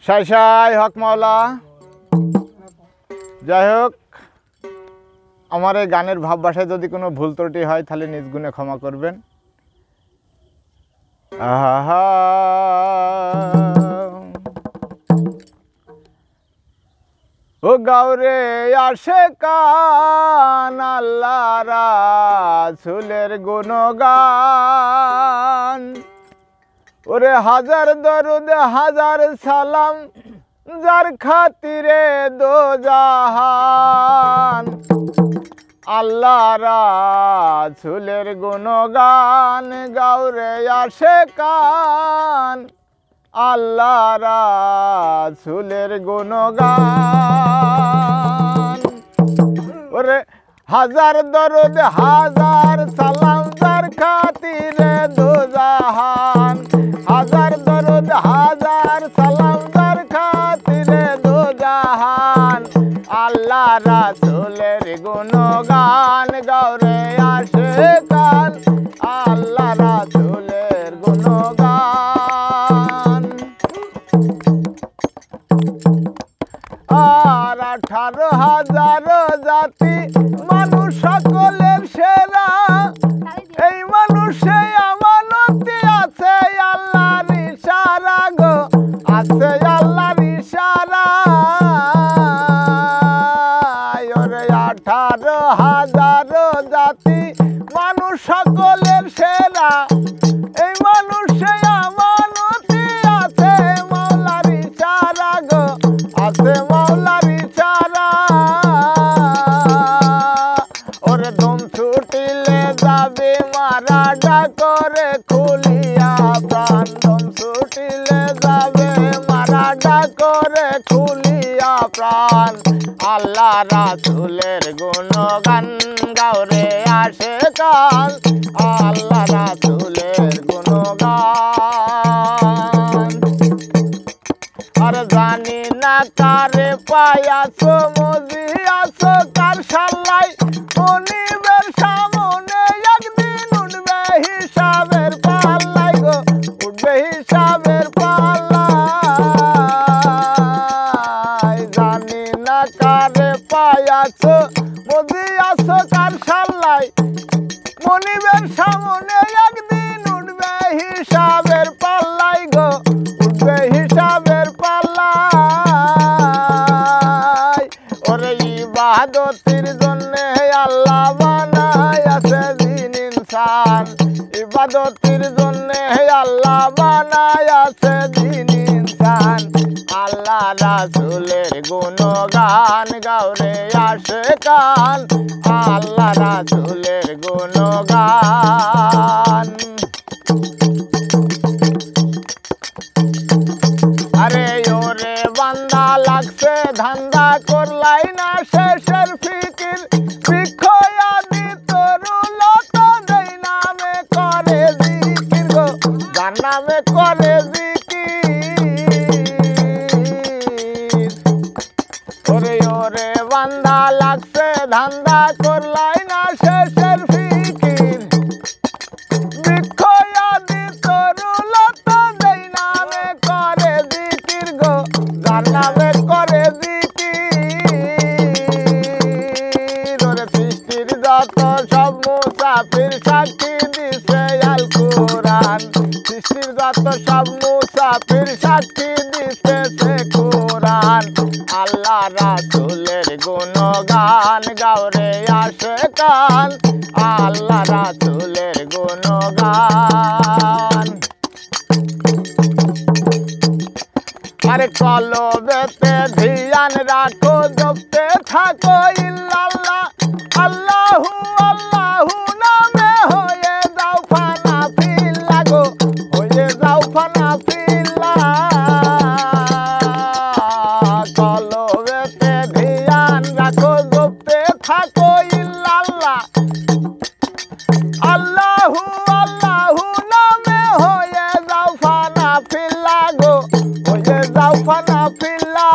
সাই সাই হক মাওলা। যাই হোক, আমার এই গানের ভাব ভাষায় যদি কোনো ভুল ত্রুটি হয় তাহলে নিজ গুণে ক্ষমা করবেন। আহা ও গাওরে আসে কান আল্লাহ রাসূলের গুণগান, ওরে হাজার দরুদ হাজার সালাম যার খাতিরে দো জাহান। আল্লাহ রাসূলের গুণগান গাওরে আসে কান আল্লাহ রাসূলের গুণগান, ওরে হাজার দরুদ হাজার সালাম যার খাতিরে দো জাহান। হাজার দরুদ হাজার সালাম যার খাতিরে দো জাহান। আল্লাহ রাসূলের গুণগান গাওরে আসে কান আল্লাহ রাসূলের গুণগান। আর 18,000 জাতি মানুষ সকলের সেরা, এই মানুষে আমানতি আছে আল্লাহর ইশারা গো, আছে আল্লাহর ইশারা। 18,000 জাতি মানুষ সকলের সেরা, এই মানুষে আমানতি আছে মাওলার ইশারা গো, আছে মাওলার ইশারা। ওরে দম ছুটিলে যাবে মারা ডাকরে খুলিয়া প্রাণ, দম ছুটিলে যাবে মারা ডাকরে খুলিয়া প্রাণ। আল্লাহ রাসূলের গুণগান গাওরে আসে কান আল্লাহ রাসূলের গুণগান। আর জানি না কারে পায়াছো মজিয়াছো কার সাল্লাই, মনিবের সামনে একদিন উঠবে হিসাবের পাল্লাই গো, উঠবে হিসাবের পাল্লাই। জানি না কারে পায়াছো মজিয়াছো কার সাল্লাই, মনিবের সামনে একদিন উঠবে হিসাবের পাল্লাই গো, উঠবে হিসাবের পাল্লাই। ওরে ইবাদতের জন্য আল্লাহ বানায় আছে জিন ইনসান, ইবাদতের জন্য আল্লাহ বানায় আছে জিন ইনসান। আল্লাহ রাসূলের গুণগান গাওরে আসে কান আল্লাহ রাসূলের গুণগান। আরে ওরে বান্দা লাগছে ধান্দা করলাই না শেষের ফিকির, বৃক্ষ আদি তরুলতা দেই নামে করে জিকির গো, যার নামে করে জিকির। ওরে ওরে বান্দা লাগছে ধান্দা করলাই না শেষের ফিকির, বৃক্ষ আদি তরুলতা দেই নামে করে জিকির গো, যার নামে করে জিকির। ওরে সৃষ্টির যত সব মুসাফির সাক্ষী দিছে আল কোরআন, সৃষ্টির যত সব মুসাফির সাক্ষী দিছে সে কোরআন। আল্লাহ রাসূলের গুণগান গাওরে আসে কান আল্লাহ রাসূলের গুণগান। আরে কলবেতে ধ্যান রাখো জপতে থাকো ইল্লাল্লাহ, আল্লাহু আল্লাহু নামে হয়ে যাও ফানা ফিল্লা গো, হয়ে যাও ফানা ফিল্লা। কলবেতে ধ্যান রাখো জপতে থাকো ইল্লাল্লাহ, আল্লাহু আল্লাহু নামে হয়ে যাও ফানা ফিল্লা গো, হয়ে যাও ফানা ফিল্লা।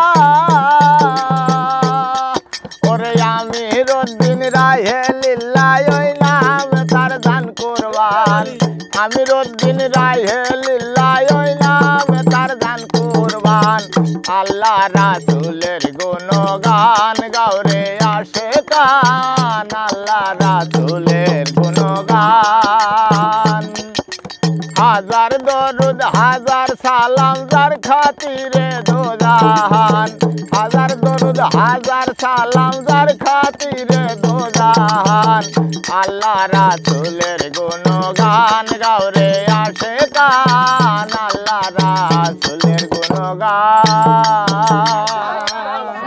ওরে আমিরউদ্দিন রাহে লিল্লাহ ওই নাম তার দান কুরবান, আমিরউদ্দিন রাহে লিল্লাহ ওই নাম তার দান কুরবান। গান আল্লাহ রাসূলের গুণগান গাওরে আশিকান আল্লাহ রাসূলের গুণগান হাজার দরুদ হাজার সালাম যার খাতিরে দোজাহান হাজার দরুদ হাজার সালাম যার খাতিরে দোজাহান আল্লাহ রাসূলের গুণগান গাওরে আশিকান আল্লাহ রাসূলের গুণগান